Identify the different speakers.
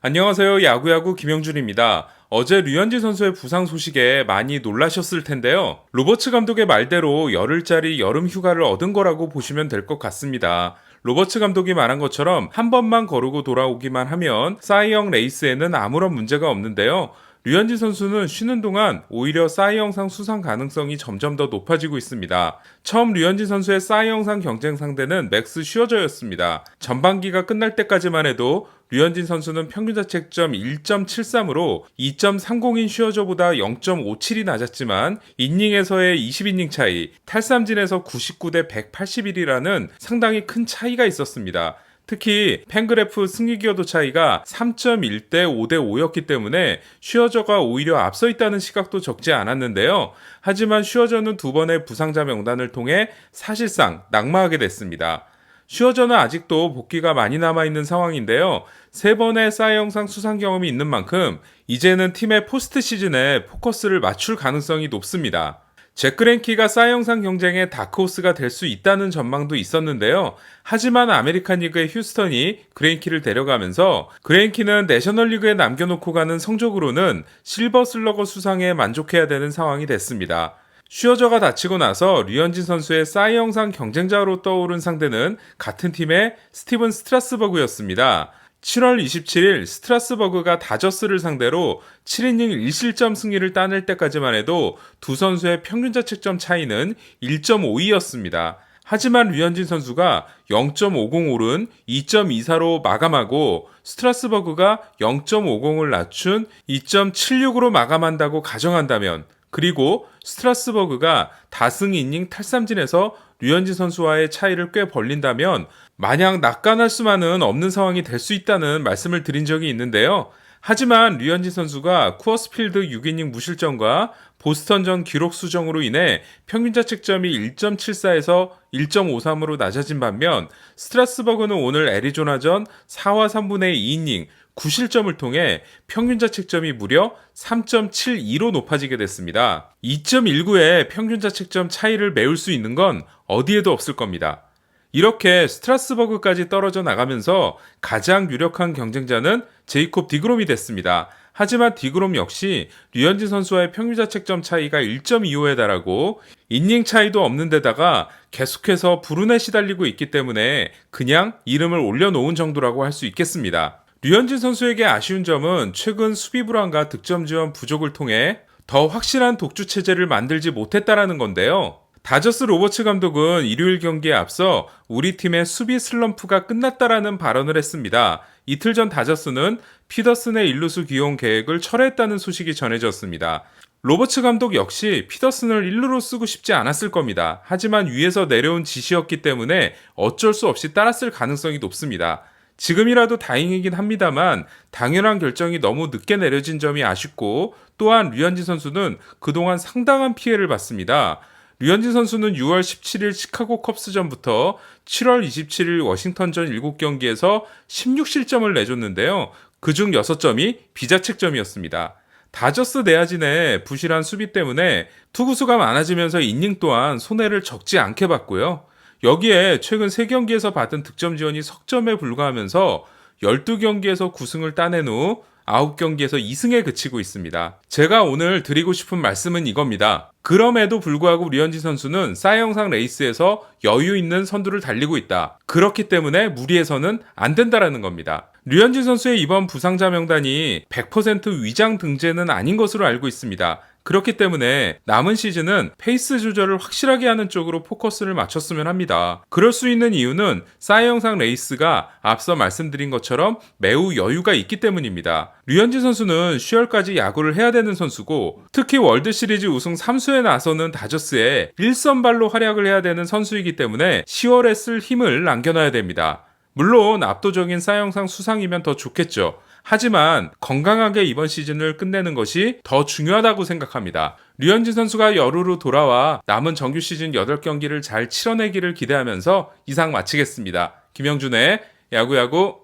Speaker 1: 안녕하세요. 야구야구 김영준입니다. 어제 류현진 선수의 부상 소식에 많이 놀라셨을 텐데요. 로버츠 감독의 말대로 열흘짜리 여름 휴가를 얻은 거라고 보시면 될 것 같습니다. 로버츠 감독이 말한 것처럼 한 번만 거르고 돌아오기만 하면 사이영 레이스에는 아무런 문제가 없는데요. 류현진 선수는 쉬는 동안 오히려 사이영상 수상 가능성이 점점 더 높아지고 있습니다. 처음 류현진 선수의 사이영상 경쟁 상대는 맥스 슈어저였습니다. 전반기가 끝날 때까지만 해도 류현진 선수는 평균 자책점 1.73으로 2.30인 슈어저보다 0.57이 낮았지만 이닝에서의 20이닝 차이, 탈삼진에서 99대 181이라는 상당히 큰 차이가 있었습니다. 특히 팬그래프 승리 기여도 차이가 3.1대 5대 5였기 때문에 슈어저가 오히려 앞서 있다는 시각도 적지 않았는데요. 하지만 슈어저는 두 번의 부상자 명단을 통해 사실상 낙마하게 됐습니다. 슈어저는 아직도 복귀가 많이 남아있는 상황인데요. 세 번의 사이영상 수상 경험이 있는 만큼 이제는 팀의 포스트 시즌에 포커스를 맞출 가능성이 높습니다. 잭 그랜키가 사이영상 경쟁의 다크호스가 될 수 있다는 전망도 있었는데요. 하지만 아메리칸 리그의 휴스턴이 그랜키를 데려가면서 그랜키는 내셔널리그에 남겨놓고 가는 성적으로는 실버 슬러거 수상에 만족해야 되는 상황이 됐습니다. 슈어저가 다치고 나서 류현진 선수의 사이영상 경쟁자로 떠오른 상대는 같은 팀의 스티븐 스트라스버그였습니다. 7월 27일 스트라스버그가 다저스를 상대로 7이닝 1실점 승리를 따낼 때까지만 해도 두 선수의 평균 자책점 차이는 1.52였습니다. 하지만 류현진 선수가 0.50 오른 2.24로 마감하고 스트라스버그가 0.50을 낮춘 2.76으로 마감한다고 가정한다면, 그리고 스트라스버그가 다승 이닝 탈삼진에서 류현진 선수와의 차이를 꽤 벌린다면 마냥 낙관할 수만은 없는 상황이 될 수 있다는 말씀을 드린 적이 있는데요. 하지만 류현진 선수가 쿠어스필드 6이닝 무실점과 보스턴전 기록 수정으로 인해 평균 자책점이 1.74에서 1.53으로 낮아진 반면 스트라스버그는 오늘 애리조나전 4와 3분의 2이닝 9실점을 통해 평균 자책점이 무려 3.72로 높아지게 됐습니다. 2.19의 평균 자책점 차이를 메울 수 있는 건 어디에도 없을 겁니다. 이렇게 스트라스버그까지 떨어져 나가면서 가장 유력한 경쟁자는 제이콥 디그롬이 됐습니다. 하지만 디그롬 역시 류현진 선수와의 평균 자책점 차이가 1.25에 달하고 이닝 차이도 없는 데다가 계속해서 불운에 시달리고 있기 때문에 그냥 이름을 올려놓은 정도라고 할 수 있겠습니다. 류현진 선수에게 아쉬운 점은 최근 수비 불안과 득점 지원 부족을 통해 더 확실한 독주 체제를 만들지 못했다라는 건데요. 다저스 로버츠 감독은 일요일 경기에 앞서 우리 팀의 수비 슬럼프가 끝났다라는 발언을 했습니다. 이틀 전 다저스는 피더슨의 일루수 기용 계획을 철회했다는 소식이 전해졌습니다. 로버츠 감독 역시 피더슨을 1루로 쓰고 싶지 않았을 겁니다. 하지만 위에서 내려온 지시였기 때문에 어쩔 수 없이 따랐을 가능성이 높습니다. 지금이라도 다행이긴 합니다만 당연한 결정이 너무 늦게 내려진 점이 아쉽고, 또한 류현진 선수는 그동안 상당한 피해를 봤습니다. 류현진 선수는 6월 17일 시카고 컵스전부터 7월 27일 워싱턴전 7경기에서 16실점을 내줬는데요. 그중 6점이 비자책점이었습니다. 다저스 내야진의 부실한 수비 때문에 투구수가 많아지면서 이닝 또한 손해를 적지 않게 봤고요. 여기에 최근 3경기에서 받은 득점 지원이 석점에 불과하면서 12경기에서 9승을 따낸 후 9경기에서 2승에 그치고 있습니다. 제가 오늘 드리고 싶은 말씀은 이겁니다. 그럼에도 불구하고 류현진 선수는 사이영상 레이스에서 여유 있는 선두를 달리고 있다. 그렇기 때문에 무리해서는 안 된다라는 겁니다. 류현진 선수의 이번 부상자 명단이 100% 위장 등재는 아닌 것으로 알고 있습니다. 그렇기 때문에 남은 시즌은 페이스 조절을 확실하게 하는 쪽으로 포커스를 맞췄으면 합니다. 그럴 수 있는 이유는 사이영상 레이스가 앞서 말씀드린 것처럼 매우 여유가 있기 때문입니다. 류현진 선수는 10월까지 야구를 해야 되는 선수고, 특히 월드시리즈 우승 3수에 나서는 다저스에 1선발로 활약을 해야 되는 선수이기 때문에 10월에 쓸 힘을 남겨놔야 됩니다. 물론 압도적인 사이영상 수상이면 더 좋겠죠. 하지만 건강하게 이번 시즌을 끝내는 것이 더 중요하다고 생각합니다. 류현진 선수가 여루로 돌아와 남은 정규 시즌 8경기를 잘 치러내기를 기대하면서 이상 마치겠습니다. 김영준의 야구야구